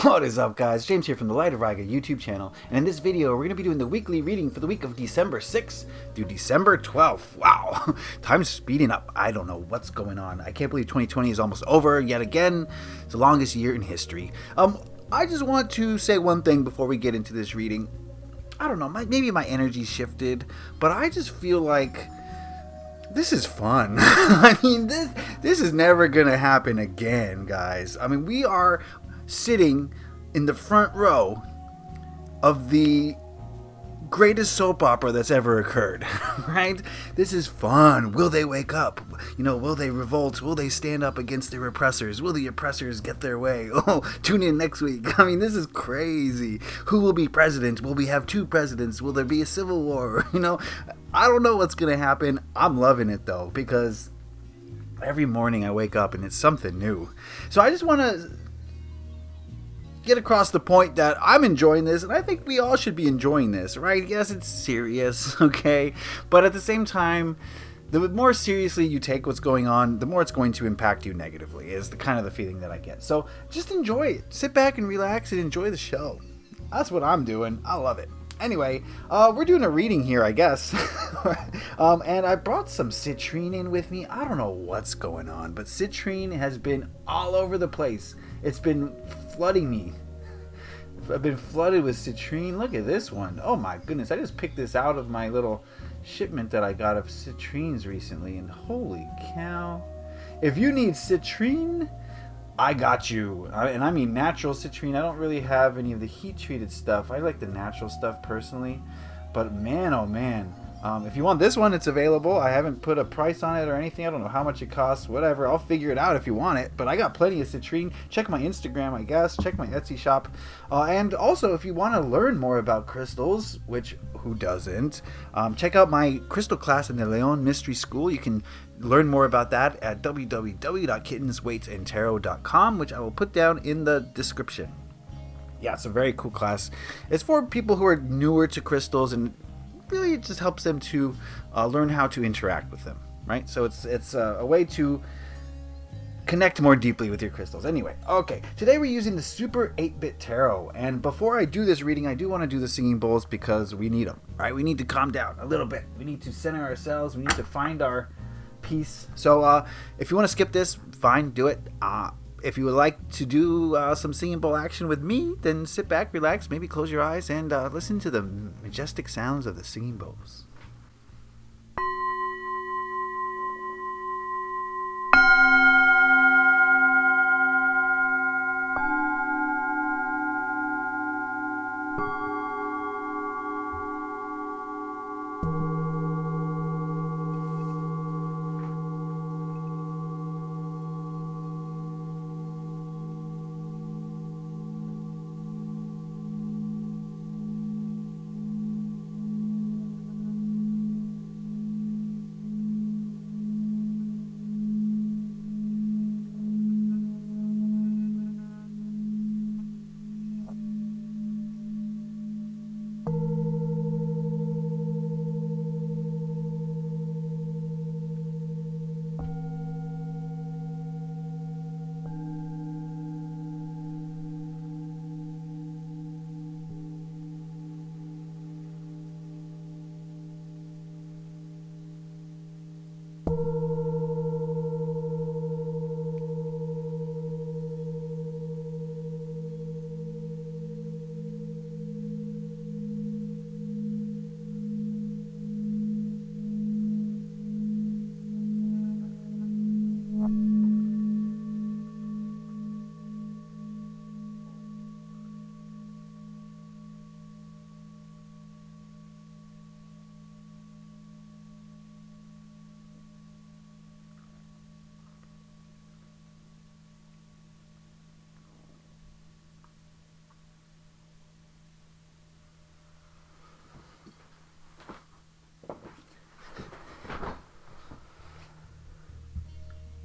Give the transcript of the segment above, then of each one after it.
What is up, guys? James here from the Light of Riga YouTube channel, and in this video we're going to be doing the weekly reading for the week of December 6th through December 12th. Wow, time's speeding up. I don't know what's going on. I can't believe 2020 is almost over yet again. It's the longest year in history. I just want to say one thing before we get into this reading. I don't know, maybe my energy shifted, but I just feel like this is fun. I mean, this is never gonna happen again, guys. I mean, we are sitting in the front row of the greatest soap opera that's ever occurred, right? This is fun. Will they wake up? You know, will they revolt? Will they stand up against the oppressors? Will the oppressors get their way? Oh, tune in next week. I mean, this is crazy. Who will be president? Will we have two presidents? Will there be a civil war? You know, I don't know what's going to happen. I'm loving it, though, because every morning I wake up and it's something new. So I just want to get across the point that I'm enjoying this, and I think we all should be enjoying this, right? Yes, it's serious, okay? But at the same time, the more seriously you take what's going on, the more it's going to impact you negatively, is the kind of the feeling that I get. So just enjoy it. Sit back and relax and enjoy the show. That's what I'm doing. I love it. Anyway, we're doing a reading here, I guess. And I brought some citrine in with me. I don't know what's going on, but citrine has been all over the place. It's been flooding me. I've been flooded with citrine. Look at this one. Oh my goodness. I just picked this out of my little shipment that I got of citrines recently. And holy cow. If you need citrine, I got you. And I mean natural citrine. I don't really have any of the heat treated stuff. I like the natural stuff personally. But man, oh man. If you want this one, it's available. I haven't put a price on it or anything. I don't know how much it costs. Whatever. I'll figure it out if you want it. But I got plenty of citrine. Check my Instagram, I guess. Check my Etsy shop. And also, if you want to learn more about crystals, which who doesn't, check out my crystal class in the Leon Mystery School. You can learn more about that at www.kittensweightsandtarot.com, which I will put down in the description. Yeah, it's a very cool class. It's for people who are newer to crystals, and really it just helps them to learn how to interact with them, right? So it's a way to connect more deeply with your crystals. Anyway, okay, today we're using the Super 8-Bit Tarot, and before I do this reading, I do want to do the singing bowls because we need them, right? We need to calm down a little bit. We need to center ourselves. We need to find our peace. So if you want to skip this, fine, do it. If you would like to do some singing bowl action with me, then sit back, relax, maybe close your eyes, and listen to the majestic sounds of the singing bowls.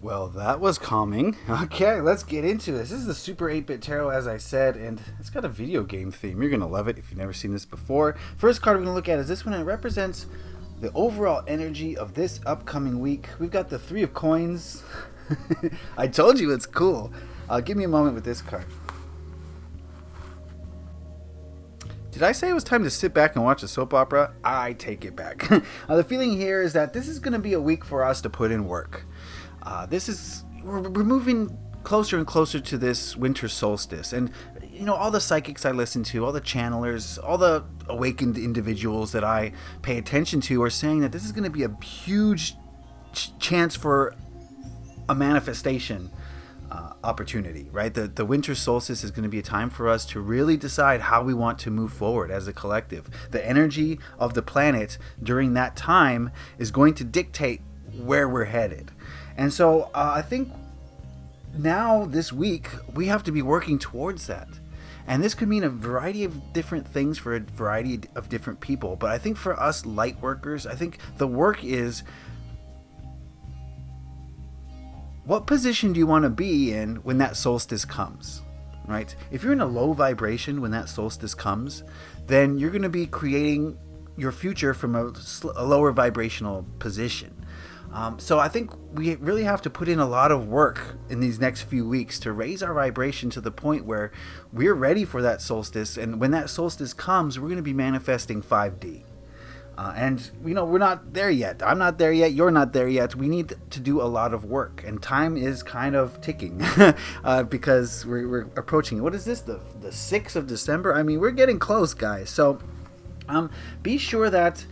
Well, that was calming. Okay, let's get into this. This is the Super 8-Bit Tarot, as I said, and it's got a video game theme. You're going to love it if you've never seen this before. First card we're going to look at is this one, and it represents the overall energy of this upcoming week. We've got the Three of Coins. I told you it's cool. Give me a moment with this card. Did I say it was time to sit back and watch a soap opera? I take it back. The feeling here is that this is going to be a week for us to put in work. We're moving closer and closer to this winter solstice. And, all the psychics I listen to, all the channelers, all the awakened individuals that I pay attention to are saying that this is going to be a huge chance for a manifestation opportunity, right? The winter solstice is going to be a time for us to really decide how we want to move forward as a collective. The energy of the planet during that time is going to dictate where we're headed. And so I think now this week we have to be working towards that. And this could mean a variety of different things for a variety of different people. But I think for us light workers, I think the work is, what position do you want to be in when that solstice comes, right? If you're in a low vibration when that solstice comes, then you're going to be creating your future from a lower vibrational position. So I think we really have to put in a lot of work in these next few weeks to raise our vibration to the point where we're ready for that solstice. And when that solstice comes, we're going to be manifesting 5D. And we're not there yet. I'm not there yet. You're not there yet. We need to do a lot of work, and time is kind of ticking because we're approaching. What is this? The 6th of December? I mean, we're getting close, guys. So be sure that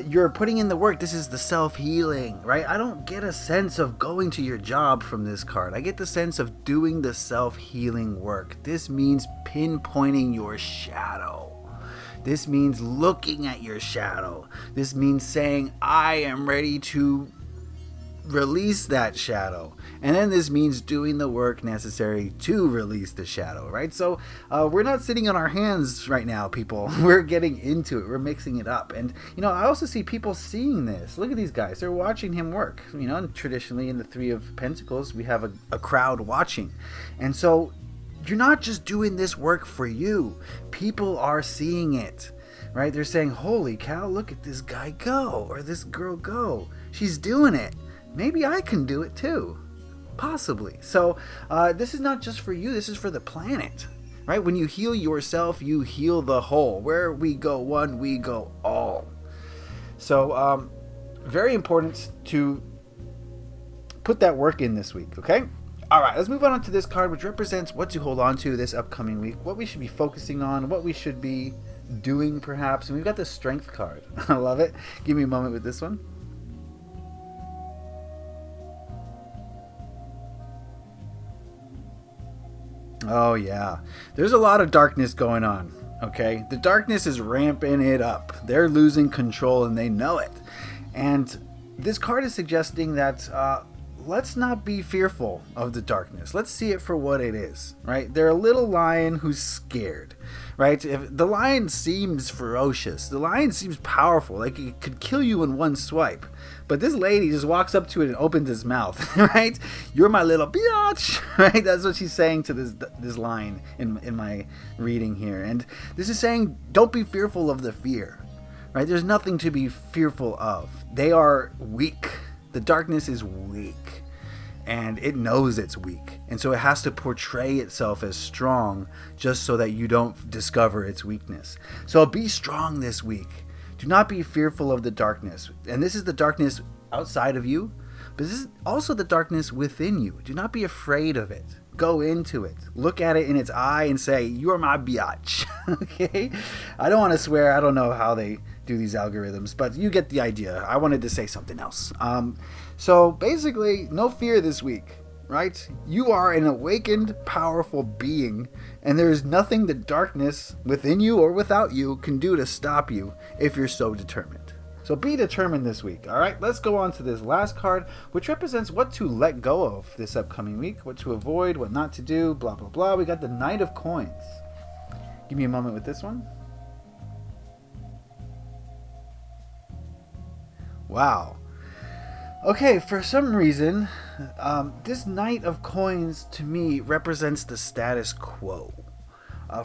you're putting in the work. This is the self-healing, right? I don't get a sense of going to your job from this card. I get the sense of doing the self-healing work. This means pinpointing your shadow. This means looking at your shadow. This means saying, I am ready to release that shadow. And then this means doing the work necessary to release the shadow, right? So we're not sitting on our hands right now, people. We're getting into it. We're mixing it up. And, I also see people seeing this. Look at these guys. They're watching him work. And traditionally in the Three of Pentacles, we have a crowd watching. And so you're not just doing this work for you. People are seeing it, right? They're saying, holy cow, look at this guy go, or this girl go. She's doing it. Maybe I can do it too. Possibly. So this is not just for you. This is for the planet, right? When you heal yourself, you heal the whole. Where we go one, we go all. So very important to put that work in this week, okay? All right, let's move on to this card, which represents what to hold on to this upcoming week, what we should be focusing on, what we should be doing, perhaps. And we've got the Strength card. I love it. Give me a moment with this one. Oh, yeah. There's a lot of darkness going on, okay? The darkness is ramping it up. They're losing control, and they know it. And this card is suggesting that let's not be fearful of the darkness. Let's see it for what it is, right? They're a little lion who's scared, right? If the lion seems ferocious, the lion seems powerful, like it could kill you in one swipe. But this lady just walks up to it and opens his mouth, right? You're my little biatch, right? That's what she's saying to this lion in my reading here. And this is saying, don't be fearful of the fear, right? There's nothing to be fearful of. They are weak. The darkness is weak, and it knows it's weak, and so it has to portray itself as strong just so that you don't discover its weakness. So be strong this week. Do not be fearful of the darkness. And this is the darkness outside of you, but this is also the darkness within you. Do not be afraid of it. Go into it. Look at it in its eye and say, you're my biatch. Okay? I don't want to swear. I don't know how they do these algorithms, but you get the idea. I wanted to say something else. So basically, no fear this week, right? You are an awakened, powerful being, and there is nothing the darkness within you or without you can do to stop you if you're so determined. So be determined this week, all right? Let's go on to this last card, which represents what to let go of this upcoming week, what to avoid, what not to do, blah, blah, blah. We got the Knight of Coins. Give me a moment with this one. Wow. Okay, for some reason, this Knight of Coins to me represents the status quo.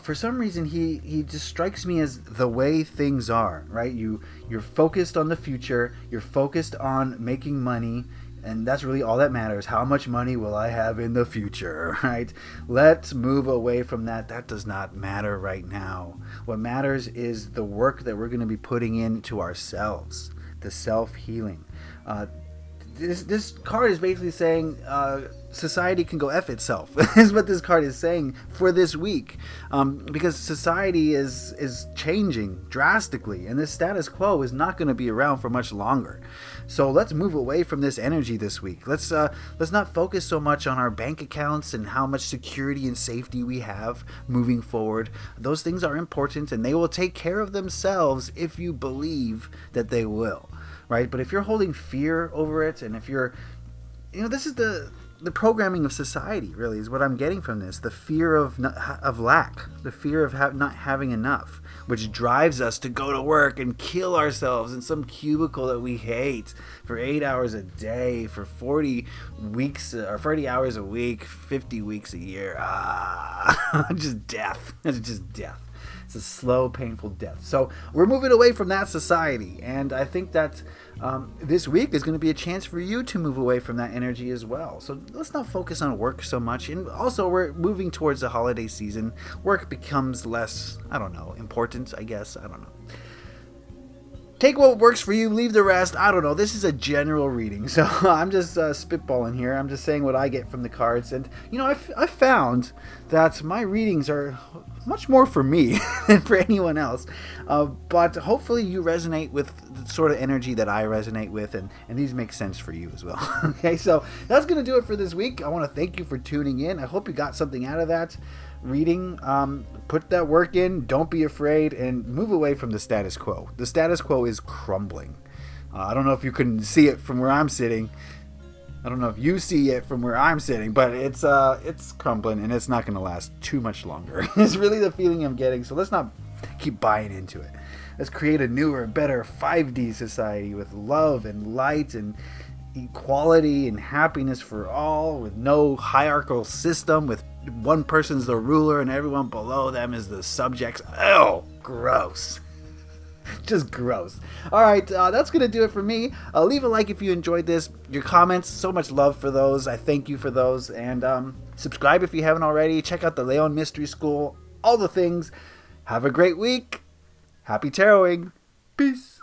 For some reason, he just strikes me as the way things are, right? You're focused on the future. You're focused on making money. And that's really all that matters. How much money will I have in the future, right? Let's move away from that. That does not matter right now. What matters is the work that we're going to be putting into ourselves, the self-healing. This card is basically saying society can go F itself, is what this card is saying for this week. Because society is changing drastically, and this status quo is not going to be around for much longer. So let's move away from this energy this week. Let's not focus so much on our bank accounts and how much security and safety we have moving forward. Those things are important, and they will take care of themselves if you believe that they will. Right? But if you're holding fear over it, and if you're, this is the programming of society, really, is what I'm getting from this. The fear of lack, the fear of not having enough, which drives us to go to work and kill ourselves in some cubicle that we hate for 8 hours a day, for 40 weeks, or 40 hours a week, 50 weeks a year. Just death. It's just death. It's a slow, painful death. So we're moving away from that society, and I think that this week is going to be a chance for you to move away from that energy as well. So let's not focus on work so much. And also, we're moving towards the holiday season. Work becomes less, important, I guess. I don't know. Take what works for you, leave the rest. I don't know. This is a general reading, so I'm just spitballing here. I'm just saying what I get from the cards. And, I've found that my readings are much more for me than for anyone else. But hopefully you resonate with the sort of energy that I resonate with, and these make sense for you as well. Okay, so that's going to do it for this week. I want to thank you for tuning in. I hope you got something out of that reading. Put that work in, don't be afraid, and move away from the status quo. The status quo is crumbling. I don't know if you can see it from where I'm sitting. I don't know if you see it from where I'm sitting, but it's crumbling, and it's not going to last too much longer. It's really the feeling I'm getting, so let's not keep buying into it. Let's create a newer, better 5D society with love and light and equality and happiness for all, with no hierarchical system, with one person's the ruler and everyone below them is the subjects. Oh, gross. Just gross. Alright, that's going to do it for me. Leave a like if you enjoyed this. Your comments, so much love for those. I thank you for those. And subscribe if you haven't already. Check out the Leon Mystery School. All the things. Have a great week. Happy taroting. Peace.